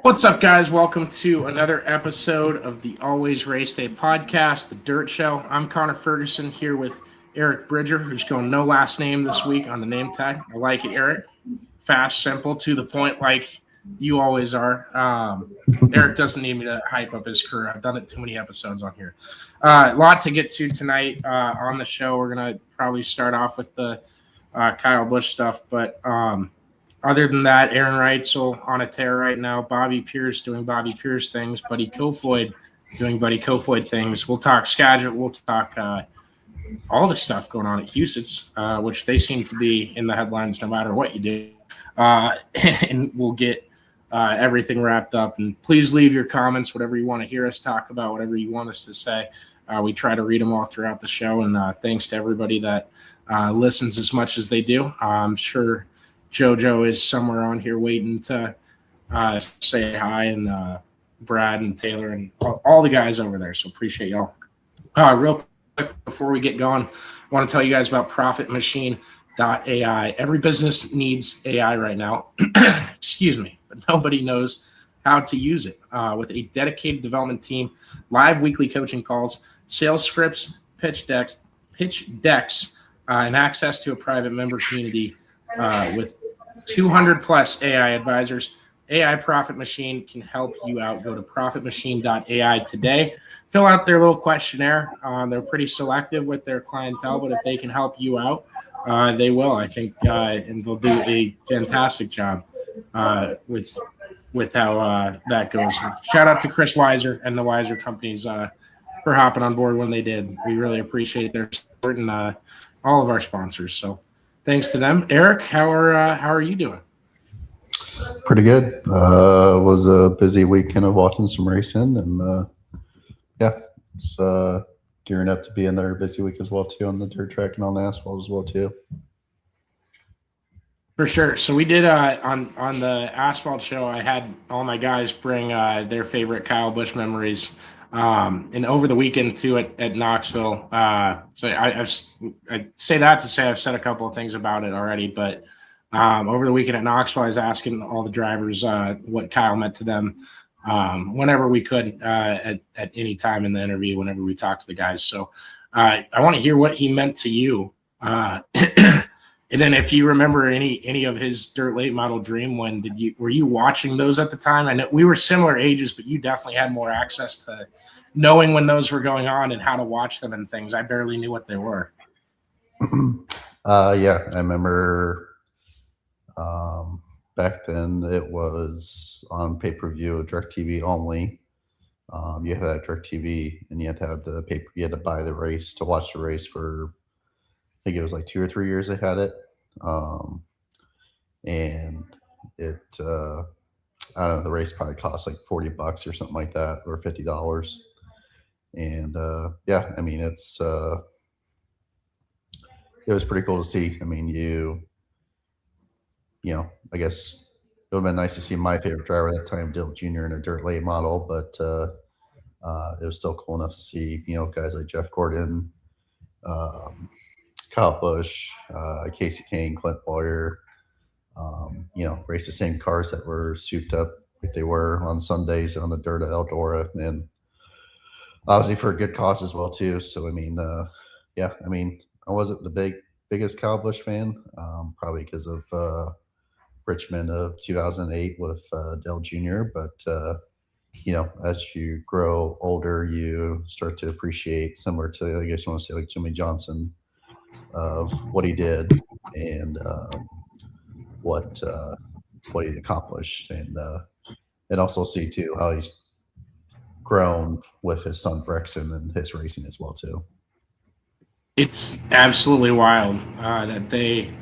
What's up, guys? Welcome to another episode of the Always Race Day podcast, The Dirt Show. I'm Connor Ferguson here with Eric Bridger, who's going no last name this week on the name tag. I like it, Eric. Fast, simple, to the point, like you always are. Eric doesn't need me to hype up his career. I've done it too many episodes on here. A lot to get to tonight on the show. We're going to probably start off with the Kyle Busch stuff, but other than that, Aaron Reutzel on a tear right now. Bobby Pierce doing Bobby Pierce things. Buddy Kofoid doing Buddy Kofoid things. We'll talk schedule. We'll talk all the stuff going on at Huset's, which they seem to be in the headlines no matter what you do. And we'll get everything wrapped up. And please leave your comments, whatever you want to hear us talk about, whatever you want us to say. We try to read them all throughout the show. And thanks to everybody that listens as much as they do. I'm sure JoJo is somewhere on here waiting to say hi, and Brad and Taylor and all the guys over there. So appreciate y'all. Real quick, before we get going, I want to tell you guys about ProfitMachine.ai. Every business needs AI right now. Excuse me, but nobody knows how to use it. With a dedicated development team, live weekly coaching calls, sales scripts, pitch decks, and access to a private member community with 200 plus AI advisors. AI Profit Machine can help you out. Go to profitmachine.ai today. Fill out their little questionnaire. They're pretty selective with their clientele, but if they can help you out, they will, I think, and they'll do a fantastic job with how that goes. Shout out to Chris Weiser and the Weiser companies for hopping on board when they did. We really appreciate their support and all of our sponsors. So thanks to them. Eric, how are you doing? Pretty good. It was a busy weekend of watching some racing, and it's gearing up to be another busy week as well too on the dirt track and on the asphalt as well too. For sure. So we did on the asphalt show. I had all my guys bring their favorite Kyle Busch memories. And over the weekend too at Knoxville. So I say that to say I've said a couple of things about it already, but over the weekend at Knoxville, I was asking all the drivers what Kyle meant to them whenever we could at any time in the interview, whenever we talked to the guys. So I want to hear what he meant to you. And then if you remember any of his dirt late model dream, were you watching those at the time? I know we were similar ages, but you definitely had more access to knowing when those were going on and how to watch them and things. I barely knew what they were. Yeah, I remember back then it was on pay-per-view, DirecTV only. You had DirecTV and you had to have the paper. You had to buy the race to watch the race for, I think it was like 2 or 3 years they had it. And it, I don't know, the race probably cost like $40 or something like that, or $50. And, I mean, it was pretty cool to see. I mean, I guess it would have been nice to see my favorite driver at that time, Dale Jr. in a dirt late model, but, it was still cool enough to see, guys like Jeff Gordon, Kyle Busch, Casey Kane, Clint Boyer, race the same cars that were souped up like they were on Sundays on the dirt at Eldora, and obviously for a good cause as well too. So I mean, I wasn't the biggest Kyle Busch fan, probably because of Richmond of 2008 with Dale Jr. But as you grow older, you start to appreciate, similar to, I guess you want to say, like Jimmy Johnson, of what he did and what he accomplished, and also see too how he's grown with his son Brexton and his racing as well too. It's absolutely wild that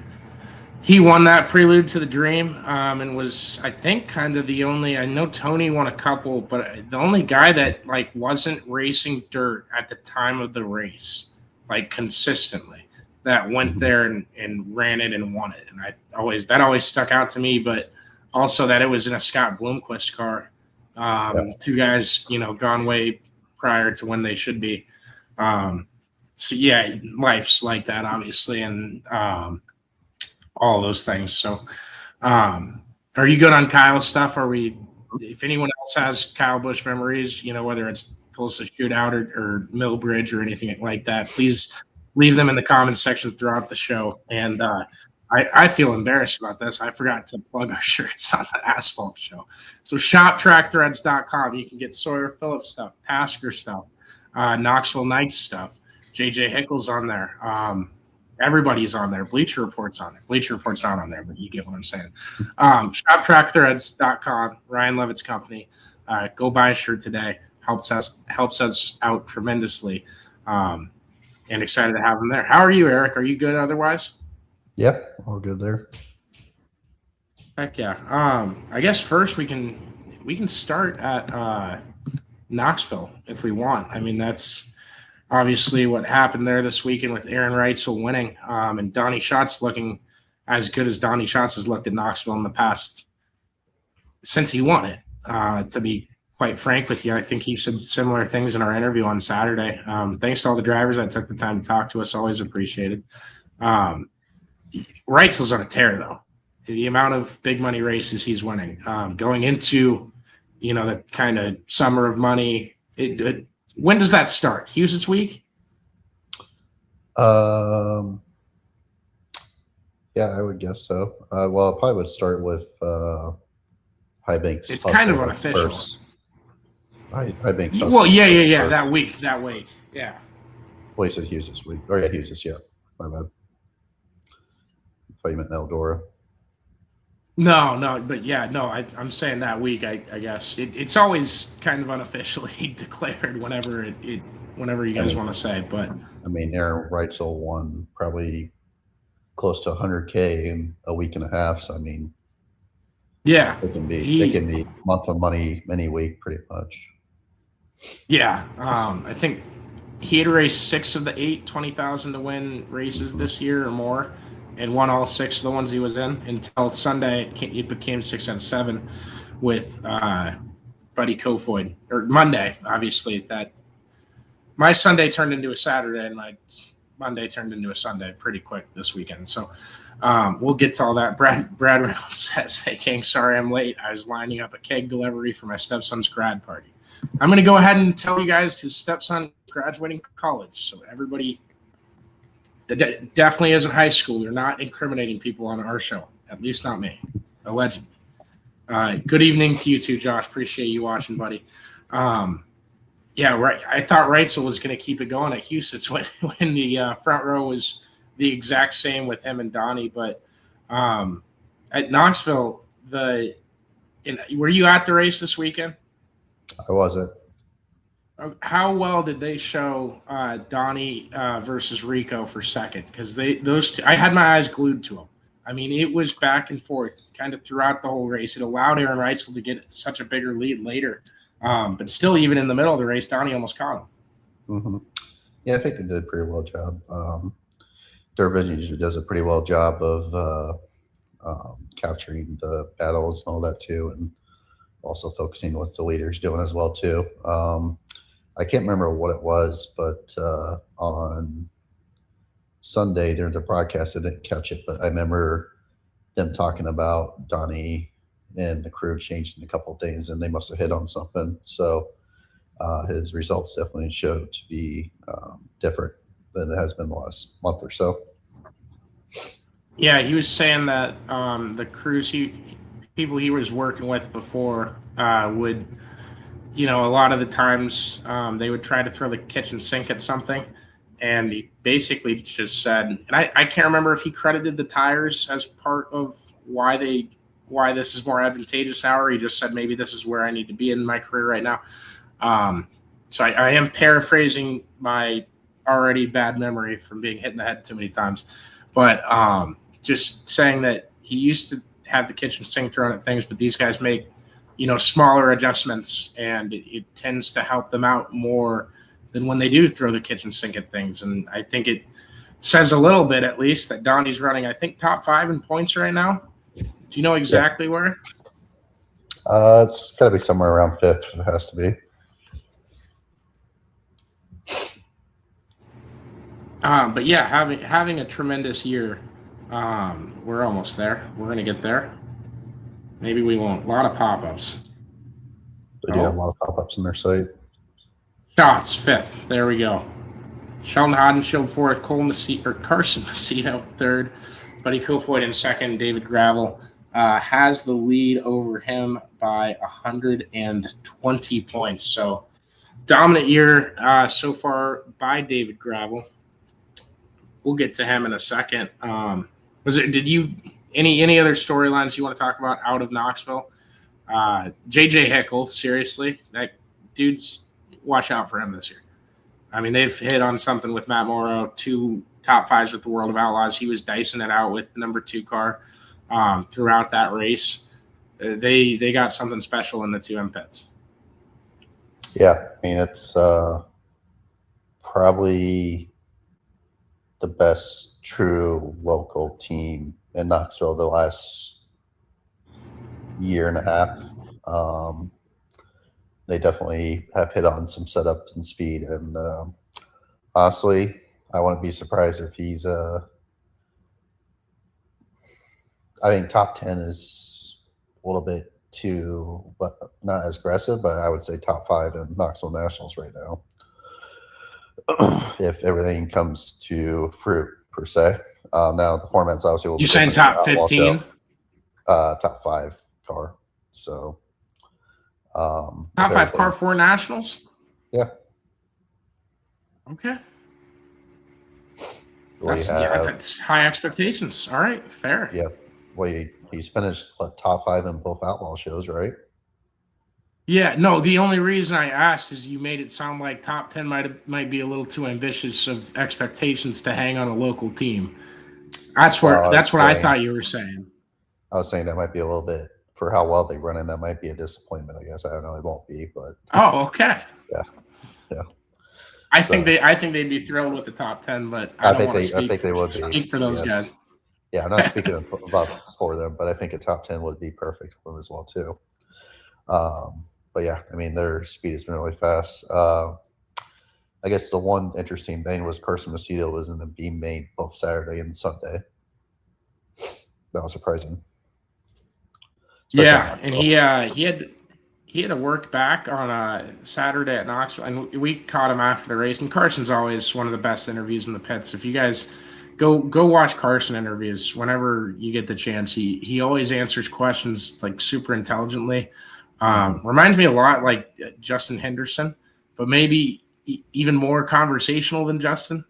he won that Prelude to the Dream, and was, I think, kind of the only. I know Tony won a couple, but the only guy that wasn't racing dirt at the time of the race, consistently, that went there and ran it and won it. And that always stuck out to me, but also that it was in a Scott Bloomquist car. Two guys, gone way prior to when they should be. So yeah, life's like that, obviously, and all those things. So are you good on Kyle's stuff? Are we if anyone else has Kyle Busch memories, whether it's Tulsa Shootout or Millbridge or anything like that, please leave them in the comments section throughout the show. And I feel embarrassed about this. I forgot to plug our shirts on the Asphalt Show. So shoptrackthreads.com. You can get Sawyer Phillips stuff, Tasker stuff, Knoxville Knights stuff. JJ Hickle's on there. Everybody's on there. Bleacher Report's on there. Bleacher Report's not on there, but you get what I'm saying. ShopTrackThreads.com, Ryan Levitt's company. Go buy a shirt today. Helps us out tremendously. And excited to have them there. How are you, Eric? Are you good otherwise? Yep, all good there. Heck yeah. I guess first we can start at Knoxville if we want. I mean, that's obviously what happened there this weekend with Aaron Reutzel winning, and Donnie Schatz looking as good as Donnie Schatz has looked at Knoxville in the past since he won it. To be quite frank with you, I think he said similar things in our interview on Saturday. Thanks to all the drivers that took the time to talk to us. Always appreciated. Reutzel's on a tear, though. The amount of big money races he's winning, going into, the kind of summer of money. When does that start? Huset's week? Yeah, I would guess so. Well, it probably would start with High Banks. It's kind of unofficial. High Banks. Well, yeah. That week. Yeah. Well, you said Huset's week. Oh, yeah, Huset's. Yeah, my bad. I thought you meant Eldora. No, but yeah, no, I'm saying that week. I guess it's always kind of unofficially declared whenever whenever you guys want to say. But I mean, Aaron Reutzel won probably close to 100K in a week and a half. So I mean, yeah, they can be month of money any week, pretty much. Yeah, I think he had raced 6 of the 8 20,000 to win races this year or more, and won all 6 of the ones he was in until Sunday. It became 6 and 7 with Buddy Kofoid, or Monday. Obviously, that my Sunday turned into a Saturday, and my Monday turned into a Sunday pretty quick this weekend. So we'll get to all that. Brad Reynolds says, "Hey, King, sorry I'm late. I was lining up a keg delivery for my stepson's grad party." I'm going to go ahead and tell you guys his stepson is graduating college. So everybody that definitely isn't high school. We're not incriminating people on our show, at least not me. Allegedly. Good evening to you too, Josh. Appreciate you watching, buddy. Yeah, right. I thought Reutzel was going to keep it going at Huset's when the front row was the exact same with him and Donnie. But at Knoxville, were you at the race this weekend? I wasn't. How well did they show Donnie versus Rico for second? Because those two, I had my eyes glued to them. I mean, it was back and forth kind of throughout the whole race. It allowed Aaron Reutzel to get such a bigger lead later. But still, even in the middle of the race, Donnie almost caught him. Mm-hmm. Yeah, I think they did a pretty well job. Durbin usually does a pretty well job of capturing the battles and all that too, and also focusing on what the leader's doing as well too. I can't remember what it was, but on Sunday during the broadcast, I didn't catch it, but I remember them talking about Donnie and the crew changing a couple of things, and they must have hit on something. So his results definitely showed to be different than it has been the last month or so. Yeah, he was saying that the crews people he was working with before would, a lot of the times they would try to throw the kitchen sink at something, and he basically just said, and I can't remember if he credited the tires as part of why this is more advantageous now, or he just said maybe this is where I need to be in my career right now. So I am paraphrasing my already bad memory from being hit in the head too many times, but just saying that he used to have the kitchen sink thrown at things, but these guys make, smaller adjustments, and it tends to help them out more than when they do throw the kitchen sink at things. And I think it says a little bit, at least, that Donnie's running, I think, top 5 in points right now. Do you know exactly where? It's got to be somewhere around 5th. It has to be. But yeah, having a tremendous year. We're almost there. We're going to get there. Maybe we won't. A lot of pop-ups. They do have a lot of pop-ups in their site. Shots, 5th. There we go. Sheldon Hodenshield 4th, Carson Macedo 3rd, Buddy Kofoid in 2nd, David Gravel has the lead over him by 120 points. So dominant year so far by David Gravel. We'll get to him in a second. Any other storylines you want to talk about out of Knoxville? JJ Hickle, seriously, that dude's, watch out for him this year. I mean, they've hit on something with Matt Morrow, 2 top 5s with the World of Outlaws. He was dicing it out with the number 2 car throughout that race. They got something special in the 2M pits. Yeah, I mean, it's probably the best true local team in Knoxville the last year and a half. They definitely have hit on some setups and speed, and honestly, I wouldn't be surprised if he's I think top 10 is a little bit too, but not as aggressive, but I would say top 5 in Knoxville Nationals right now. If everything comes to fruit per se. Now the format's obviously. You saying top 15? Top 5 car. So. Top 5 car for Nationals? Yeah. Okay. That's high expectations. All right, fair. Yeah. Well, he's finished top 5 in both Outlaw shows, right? Yeah, no, the only reason I asked is you made it sound like top 10 might be a little too ambitious of expectations to hang on a local team. That's what I thought you were saying. I was saying that might be a little bit, for how well they run in, that might be a disappointment, I guess. I don't know, it won't be, but oh, okay. Yeah. I think they'd be thrilled with the top 10, but I think they would speak for those guys. Yeah, I'm not speaking about for them, but I think a top 10 would be perfect for them as well too. But yeah, I mean, their speed has been really fast. I guess the one interesting thing was Carson Macedo was in the beam main both Saturday and Sunday. That was surprising. Yeah, and he had to work back on Saturday at Knoxville, and we caught him after the race. And Carson's always one of the best interviews in the pits. If you guys go watch Carson interviews whenever you get the chance, he always answers questions like super intelligently. Reminds me a lot like Justin Henderson, but maybe even more conversational than Justin.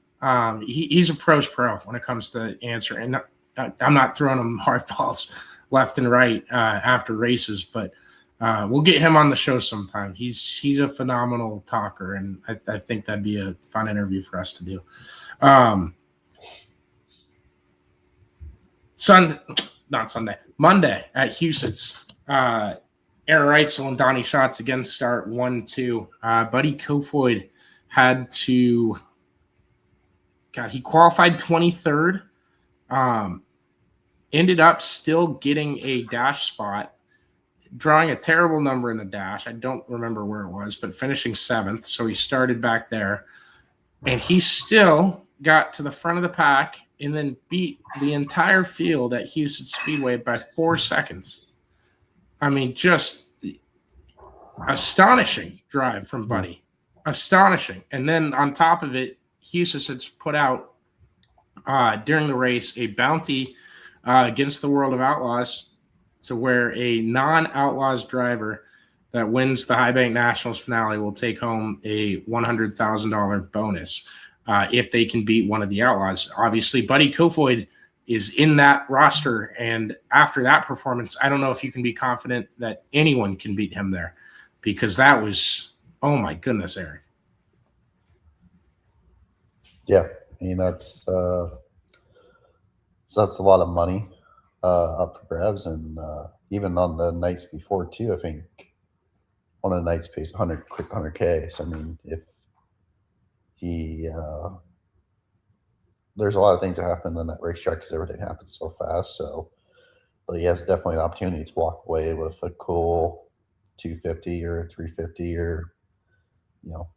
He's a pro's pro when it comes to answering. I'm not throwing him hard balls left and right after races, but we'll get him on the show sometime. He's a phenomenal talker, and I think that'd be a fun interview for us to do. Monday at Huset's. Aaron Reutzel and Donnie Schatz again start 1-2. Buddy Kofoid had to he qualified 23rd. Ended up still getting a dash spot, drawing a terrible number in the dash. I don't remember where it was, but finishing 7th. So he started back there. And he still got to the front of the pack and then beat the entire field at Houston Speedway by 4 seconds. I mean, just astonishing drive from Buddy. Astonishing. And then on top of it, Houston has put out during the race a bounty against the World of Outlaws, to where a non-Outlaws driver that wins the High Bank Nationals finale will take home a $100,000 bonus if they can beat one of the Outlaws. Obviously, Buddy Kofoid is in that roster, and after that performance, I don't know if you can be confident that anyone can beat him there, because that was, oh my goodness, Eric. Yeah, I mean, that's a lot of money up for grabs, and even on the nights before too, I think one of the nights pays 100K. So I mean, if he there's a lot of things that happen on that racetrack because everything happens so fast. So, but he has definitely an opportunity to walk away with a cool 250 or 350 or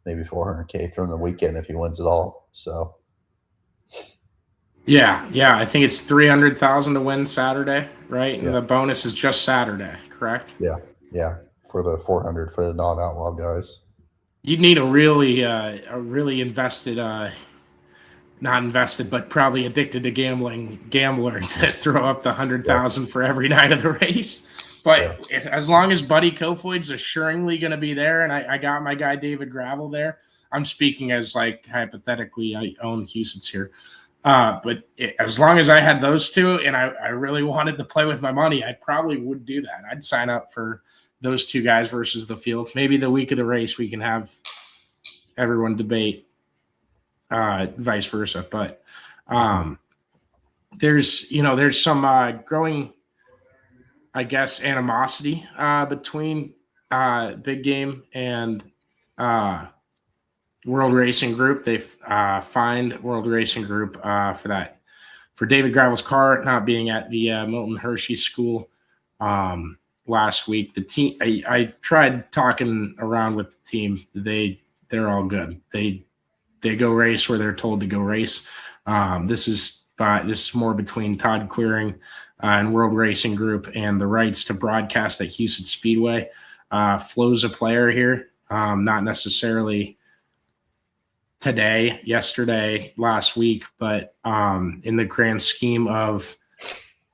maybe 400K from the weekend if he wins it all. So. Yeah, I think it's 300,000 to win Saturday, right? And the bonus is just Saturday, correct? Yeah, for the 400 for the non-outlaw guys. You'd need a really invested, not invested, but probably addicted to gambling gambler to throw up the 100,000 for every night of the race. But as long as Buddy Kofoid's assuringly going to be there, and I got my guy David Gravel there, I'm speaking as like hypothetically I own Huset's here. As long as I had those two and I really wanted to play with my money, I probably would do that. I'd sign up for those two guys versus the field. Maybe the week of the race we can have everyone debate vice versa. But there's some growing, I guess, animosity between Big Game and World Racing Group. They fined World Racing Group for David Gravel's car not being at the Milton Hershey School last week. The team, I tried talking around with the team. They're all good. They go race where they're told to go race. This is more between Todd Clearing and World Racing Group and the rights to broadcast at Houston Speedway. Flo's a player here, not necessarily today, yesterday, last week, but in the grand scheme of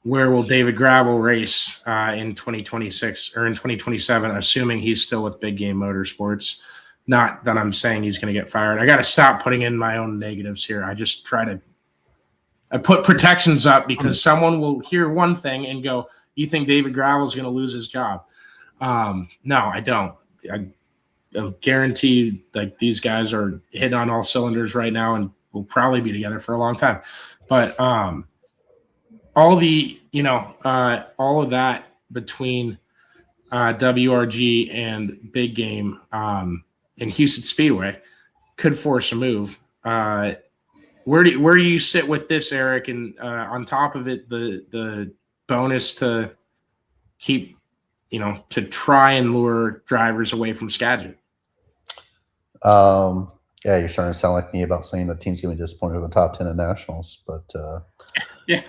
where will David Gravel race in 2026 or in 2027, assuming he's still with Big Game Motorsports. Not that I'm saying he's going to get fired. I got to stop putting in my own negatives here. I just I put protections up because someone will hear one thing and go, you think David Gravel is going to lose his job? No, I don't. I guarantee like these guys are hitting on all cylinders right now and will probably be together for a long time. But all of that between WRG and Big Game and Houston Speedway could force a move. Where do you sit with this, Eric? And on top of it, the bonus to keep, to try and lure drivers away from Skagit. Yeah, you're starting to sound like me about saying the team's going to be disappointed with the top 10 in nationals, but yeah.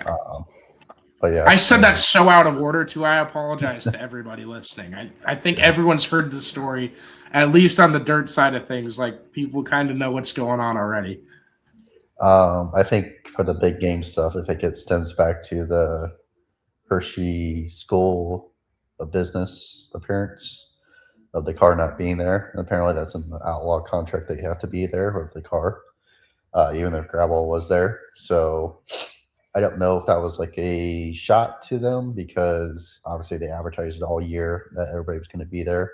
But yeah, I said that so out of order too. I apologize to everybody listening. I think everyone's heard the story, at least on the dirt side of things. Like people kind of know what's going on already. I think for the Big Game stuff, if it stems back to the Hershey School of Business appearance of the car not being there, and apparently that's an outlaw contract that you have to be there with the car, even if Gravel was there. So I don't know if that was like a shot to them because obviously they advertised it all year that everybody was going to be there,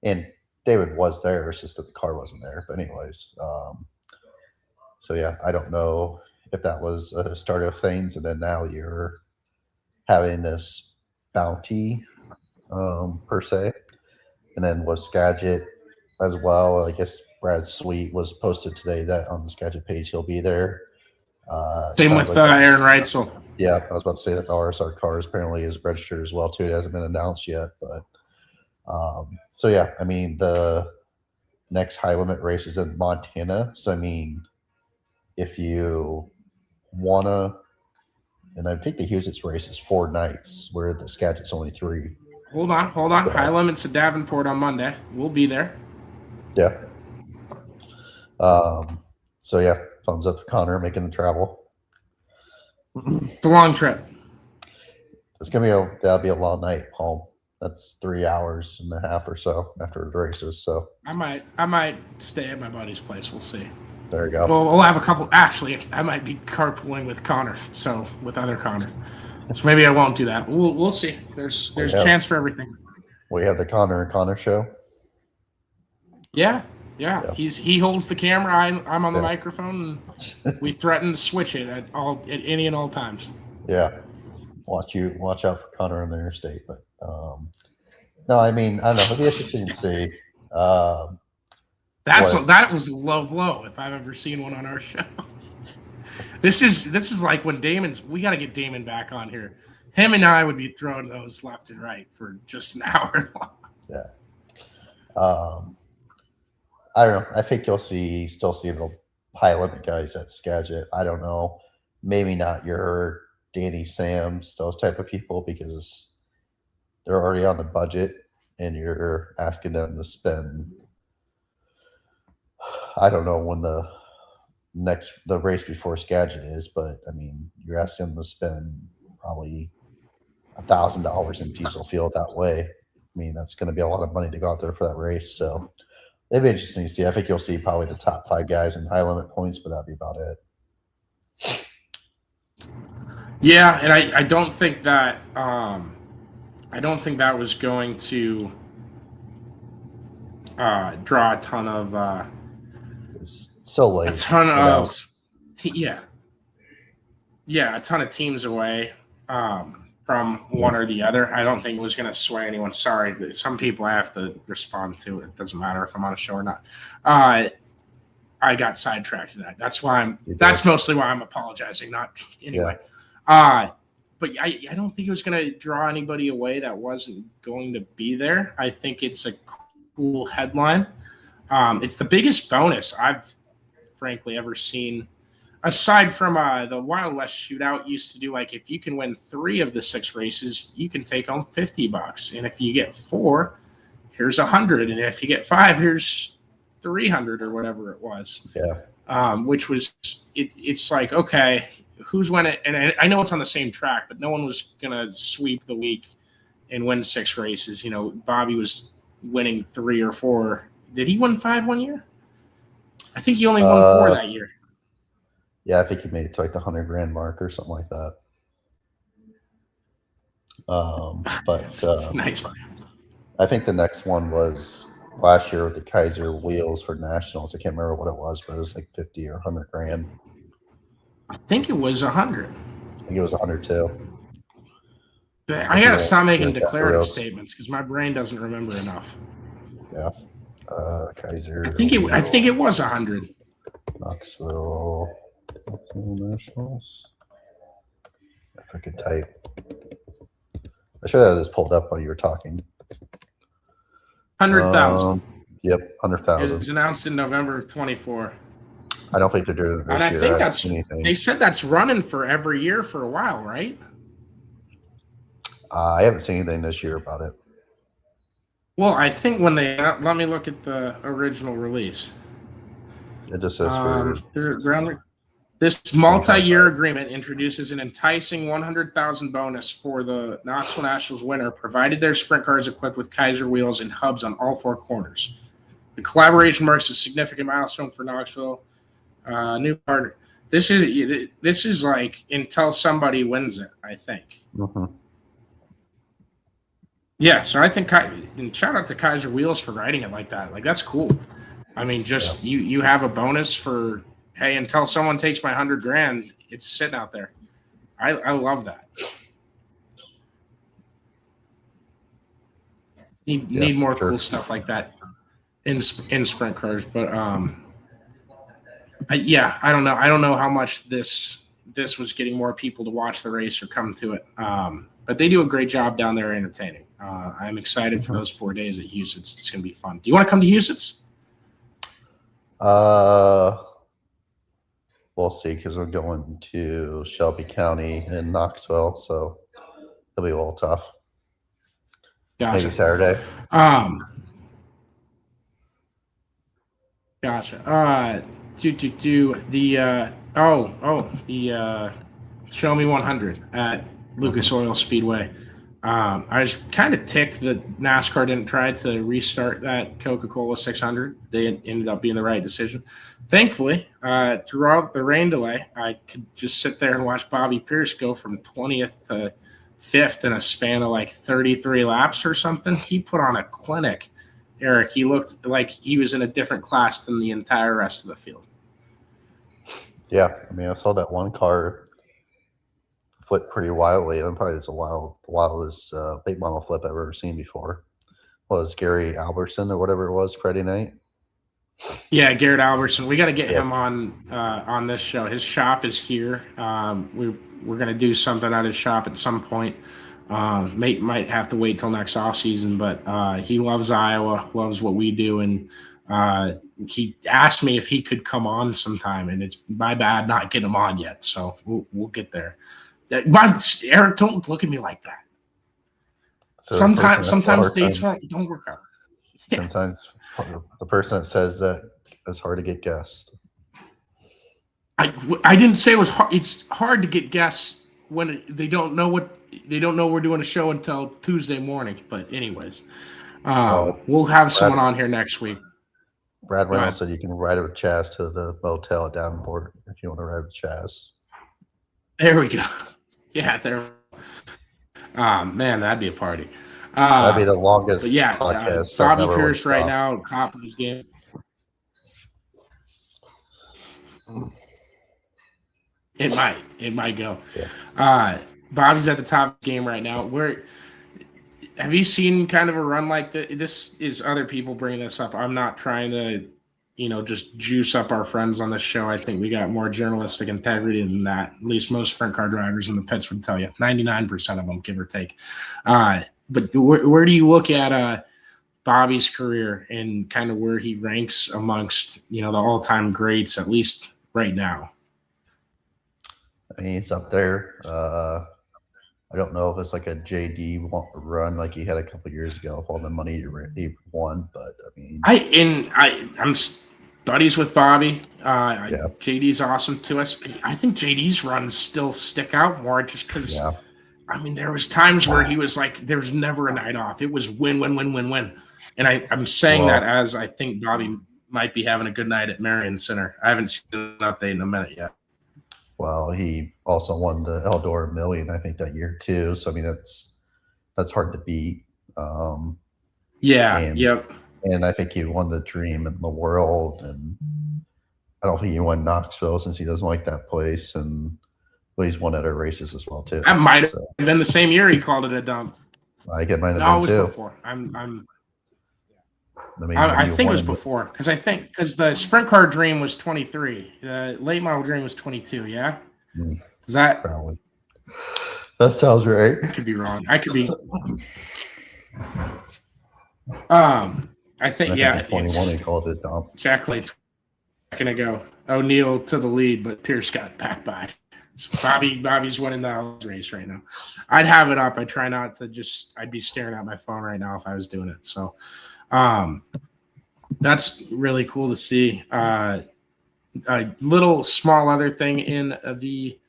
and David was there. It's just that the car wasn't there. But anyways, so yeah, I don't know if that was a start of things, and then now you're having this bounty per se, and then was Skagit as well. I guess Brad Sweet was posted today that on the Skagit page he'll be there. Same with Aaron Reutzel. Yeah, I was about to say that the RSR cars apparently is registered as well too. It hasn't been announced yet, but so yeah, I mean the next high limit race is in Montana. So I mean, if you wanna, and I think the Huset's race is 4 nights, where the Skagit's only 3. Hold on. High limits at Davenport on Monday. We'll be there. Yeah. So yeah, thumbs up to Connor making the travel. It's a long trip. It's that'll be a long night home. That's 3 hours and a half or so after the races. So I might stay at my buddy's place. We'll see. There you go. Well, we'll have a couple. Actually, I might be carpooling with Connor. So with other Connor. So maybe I won't do that. We'll see. There's a chance for everything. We have the Connor and Connor show. Yeah. He holds the camera. I'm on the microphone, and we threaten to switch it at any and all times. Yeah, watch out for Connor on the interstate. But no, I mean I don't know. It'll be interesting to see. That was a low blow if I've ever seen one on our show. This is like when we got to get Damon back on here. Him and I would be throwing those left and right for just an hour long. Yeah. I don't know. I think still see the high limit guys at Skagit. I don't know. Maybe not your Danny Sams, those type of people, because they're already on the budget and you're asking them to spend, I don't know when the race before Skagit is, but I mean, you're asking them to spend probably $1,000 in diesel fuel that way. I mean, that's going to be a lot of money to go out there for that race. So it'd be interesting to see. I think you'll see probably the top 5 guys in high limit points, but that'd be about it. Yeah, and I don't think that was going to draw a ton of it's so late. A ton of a ton of teams away from one or the other. I don't think it was going to sway anyone. Sorry, some people I have to respond to. It doesn't matter if I'm on a show or not. I got sidetracked to that. That's mostly why I'm apologizing. Not anyway. Yeah. But I don't think it was going to draw anybody away that wasn't going to be there. I think it's a cool headline. It's the biggest bonus I've frankly ever seen, aside from the Wild West shootout used to do. Like, if you can win 3 of the 6 races, you can take home $50, and if you get 4, here's $100, and if you get 5, here's $300 or whatever it was. Yeah. Which was it's like, okay, who's winning? And I know it's on the same track, but no one was gonna sweep the week and win 6 races. You know, Bobby was winning 3 or 4. Did he win 5 one year? I think he only won 4 that year. Yeah, I think he made it to like the $100,000 mark or something like that. But nice. I think the next one was last year with the Kaiser wheels for nationals. I can't remember what it was, but it was like 50 or 100 grand. I think it was 100. I think it was 100 too. I gotta stop making declarative statements because my brain doesn't remember enough. Yeah. Kaiser. I think it was 100. Knoxville Nationals. If I could type. I should have this pulled up while you were talking. 100,000. Yep, 100,000. It was announced in November of 24. I don't think they're doing it this year. And I think they said that's running for every year for a while, right? I haven't seen anything this year about it. Well, I think when they let me look at the original release. It just says for this multi-year agreement introduces an enticing 100,000 bonus for the Knoxville Nationals winner, provided their sprint car is equipped with Kaiser wheels and hubs on all 4 corners. The collaboration marks a significant milestone for Knoxville. New partner. This is like until somebody wins it, I think. Mm-hmm. Yeah, so I think, and shout out to Kaiser Wheels for writing it like that. Like, that's cool. I mean, just you have a bonus for, hey, until someone takes my $100,000, it's sitting out there. I love that. Need more cool stuff like that in sprint cars, but I don't know. I don't know how much this was getting more people to watch the race or come to it. But they do a great job down there entertaining. I'm excited for those 4 days at Huset's. It's going to be fun. Do you want to come to Huset's? We'll see, because we're going to Shelby County and Knoxville, so it'll be a little tough. Gotcha. Maybe Saturday. Gotcha. The Show Me 100 at Lucas Oil Speedway. I was kind of ticked that NASCAR didn't try to restart that Coca-Cola 600. They ended up being the right decision. Thankfully, throughout the rain delay, I could just sit there and watch Bobby Pierce go from 20th to 5th in a span of like 33 laps or something. He put on a clinic, Eric. He looked like he was in a different class than the entire rest of the field. Yeah, I mean, I saw that one car flip pretty wildly, and probably it's the wildest late model flip I've ever seen before. Was Gary Albertson or whatever it was Friday night? Yeah, Garrett Albertson. We got to get him on this show. His shop is here. We're gonna do something at his shop at some point. Might have to wait till next off season, but he loves Iowa, loves what we do, and he asked me if he could come on sometime, and it's my bad not getting him on yet. So we'll get there. Eric, don't look at me like that. So the person that's Sometimes hard dates time- don't work out. Yeah. Sometimes the person that says that it's hard to get guests. I didn't say it was hard. It's hard to get guests when they don't know we're doing a show until Tuesday morning. But anyways, we'll have someone on here next week. Brad Reynolds said you can ride with Chaz to the motel at Davenport if you want to ride with Chaz. There we go. Yeah, there. Man, that'd be a party. That'd be the longest podcast. Bobby Pierce right now, top of his game. It might go. Yeah. Bobby's at the top of the game right now. Have you seen kind of a run like this? This is other people bringing this up. I'm not trying to, just juice up our friends on this show. I think we got more journalistic integrity than that. At least most sprint car drivers in the pits would tell you. 99% of them, give or take. But where do you look at Bobby's career and kind of where he ranks amongst, the all-time greats, at least right now? I mean, he's up there. I don't know if it's like a JD run like he had a couple years ago with all the money he won, but I mean, I'm buddies with Bobby. Yeah. JD's awesome to us. I think JD's runs still stick out more just because. Yeah. I mean, there was times where he was like, "There's never a night off. It was win, win, win, win, win." And I'm saying that as I think Bobby might be having a good night at Marion Center. I haven't seen an update in a minute yet. Well, he also won the Eldora Million, I think, that year too. So I mean, that's hard to beat. Yep. And I think he won the Dream in the World, and I don't think he won Knoxville since he doesn't like that place. And he's won other races as well too. That might have been the same year he called it a dump. I think it might have no, been it was too. before. I think it was before because the sprint car Dream was 23, the late model Dream was 22. Yeah, does that probably? That sounds right. I could be wrong. I could be. I think 21 he called it dump. Jack Lay's second ago. O'Neill to the lead, but Pierce got back by. So Bobby's winning the race right now. I'd have it up. I try not to I'd be staring at my phone right now if I was doing it. So that's really cool to see. A little small other thing on the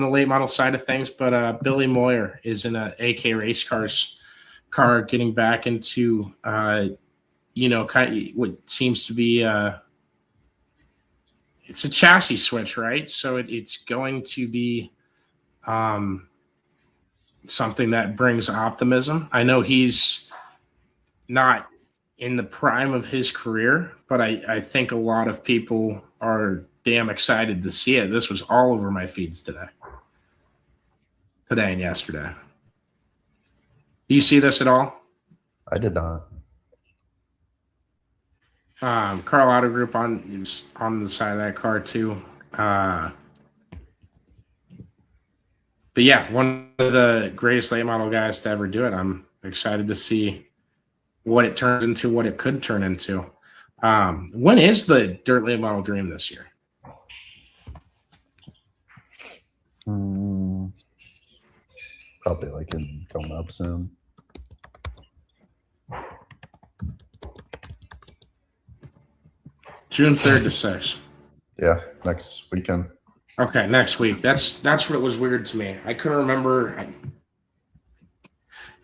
late model side of things, but Billy Moyer is in a AK race car getting back into kind of what seems to be it's a chassis switch, right? So it's going to be something that brings optimism. I know he's not in the prime of his career, but I think a lot of people are damn excited to see it. This was all over my feeds today and yesterday. Do you see this at all? I did not. Carl Auto Group is on the side of that car too. But yeah, one of the greatest late model guys to ever do it. I'm excited to see what it turns into, what it could turn into. When is the Dirt Late Model Dream this year? Probably coming up soon. June 3rd to 6th. Yeah, next weekend. Okay, next week. That's what was weird to me. I couldn't remember.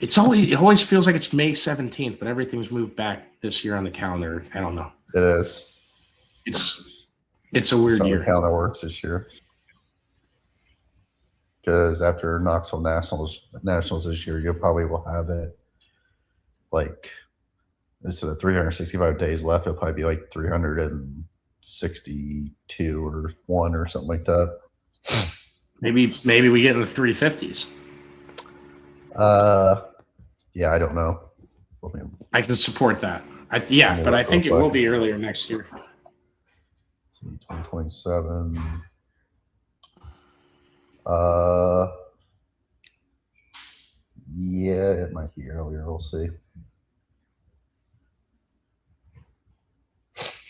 It always feels like it's May 17th, but everything's moved back this year on the calendar. I don't know. It is. It's a weird year. The calendar works this year. Because after Knoxville Nationals this year, you probably will have it instead of 365 days left, it'll probably be 362 or 1 or something like that. Maybe we get in the 350s. Yeah, I don't know. I can support that. But I think it will be earlier next year. 2027. Yeah, it might be earlier. We'll see.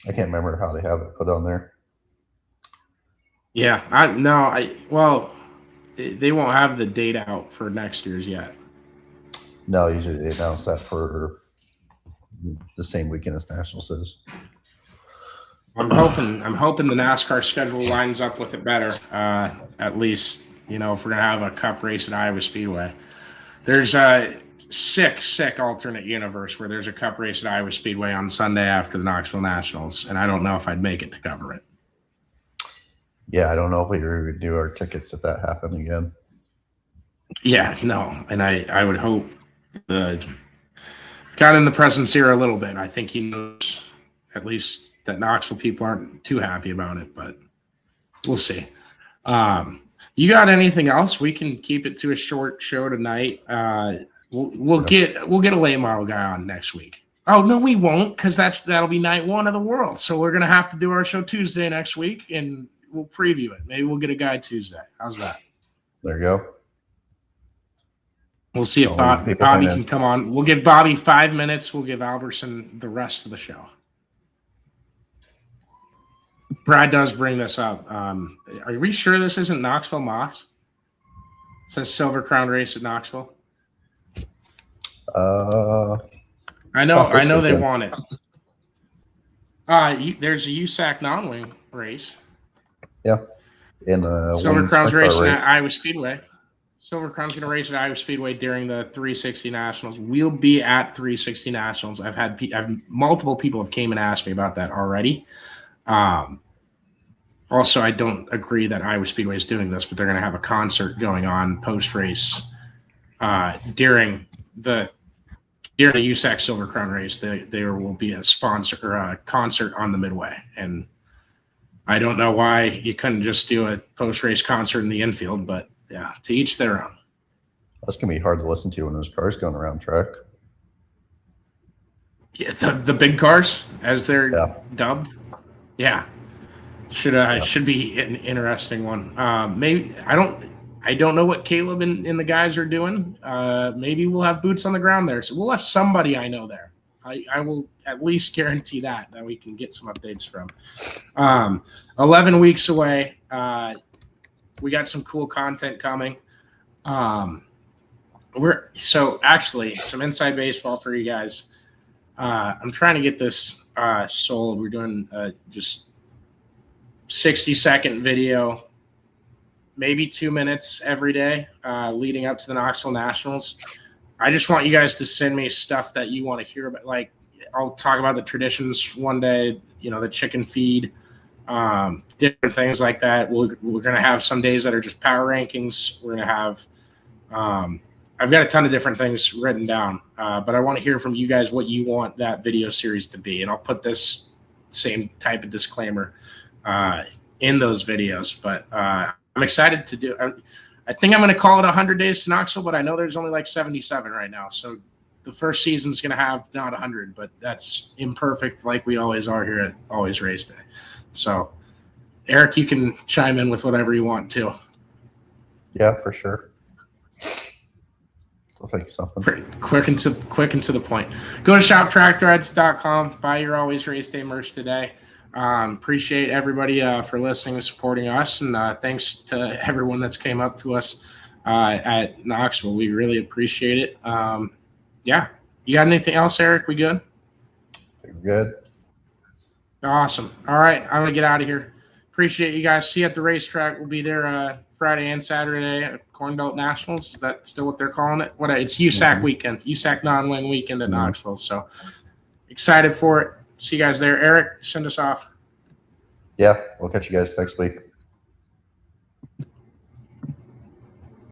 I can't remember how they have it put on there. Yeah, they won't have the date out for next year's yet. No, usually they announce that for the same weekend as Nationals is. I'm hoping the NASCAR schedule lines up with it better. At least, if we're gonna have a Cup race at Iowa Speedway. There's a sick alternate universe where there's a Cup race at Iowa Speedway on Sunday after the Knoxville Nationals, and I don't know if I'd make it to cover it. Yeah, I don't know if we would do our tickets if that happened again. Yeah, no, and I would hope got in the president's ear a little bit. I think he knows at least that Knoxville people aren't too happy about it, but we'll see. You got anything else? We can keep it to a short show tonight. We'll get a late model guy on next week. Oh no, we won't, because that'll be night one of the World. So we're gonna have to do our show Tuesday next week, and we'll preview it. Maybe we'll get a guy Tuesday. How's that? There you go. We'll see if Bobby can come on. We'll give Bobby 5 minutes. We'll give Albertson the rest of the show. Brad does bring this up. Are we sure this isn't Knoxville Moths? It says Silver Crown race at Knoxville. I know they want it. There's a USAC non-wing race. Yeah. In Silver Crown's racing at Iowa Speedway. Silver Crown's going to race at Iowa Speedway during the 360 Nationals. We'll be at 360 Nationals. I've multiple people have came and asked me about that already. Also, I don't agree that Iowa Speedway is doing this, but they're going to have a concert going on post-race during the USAC Silver Crown race. There will be a sponsor or a concert on the Midway, and I don't know why you couldn't just do a post-race concert in the infield, but yeah, to each their own. That's going to be hard to listen to when there's cars going around track. Yeah, the big cars, as they're dubbed. Yeah. Should be an interesting one. Maybe I don't know what Caleb and the guys are doing. Maybe we'll have boots on the ground there. So we'll have somebody I know there. I will at least guarantee that we can get some updates from. 11 weeks away. We got some cool content coming. Actually some inside baseball for you guys. I'm trying to get this sold. We're doing just 60-second video, maybe 2 minutes every day leading up to the Knoxville Nationals. I just want you guys to send me stuff that you want to hear about. Like, I'll talk about the traditions one day, the chicken feed, different things like that. We're going to have some days that are just power rankings. We're going to have I've got a ton of different things written down, but I want to hear from you guys what you want that video series to be. And I'll put this same type of disclaimer in those videos. But I'm excited to do I think I'm going to call it 100 Days to Knoxville, but I know there's only like 77 right now. So the first season's going to have not 100, but that's imperfect like we always are here at Always Race Day. So, Eric, you can chime in with whatever you want too. Yeah, for sure. I'll think something. Quick and to the point. Go to shoptractorheads.com. Buy your Always Race Day merch today. Appreciate everybody for listening and supporting us, and thanks to everyone that's came up to us at Knoxville. We really appreciate it. Yeah. You got anything else, Eric? We good? We're good. Awesome. All right. I'm going to get out of here. Appreciate you guys. See you at the racetrack. We'll be there Friday and Saturday at Corn Belt Nationals. Is that still what they're calling it? It's USAC weekend, USAC non-wing weekend at Knoxville. So excited for it. See you guys there. Eric, send us off. Yeah, we'll catch you guys next week.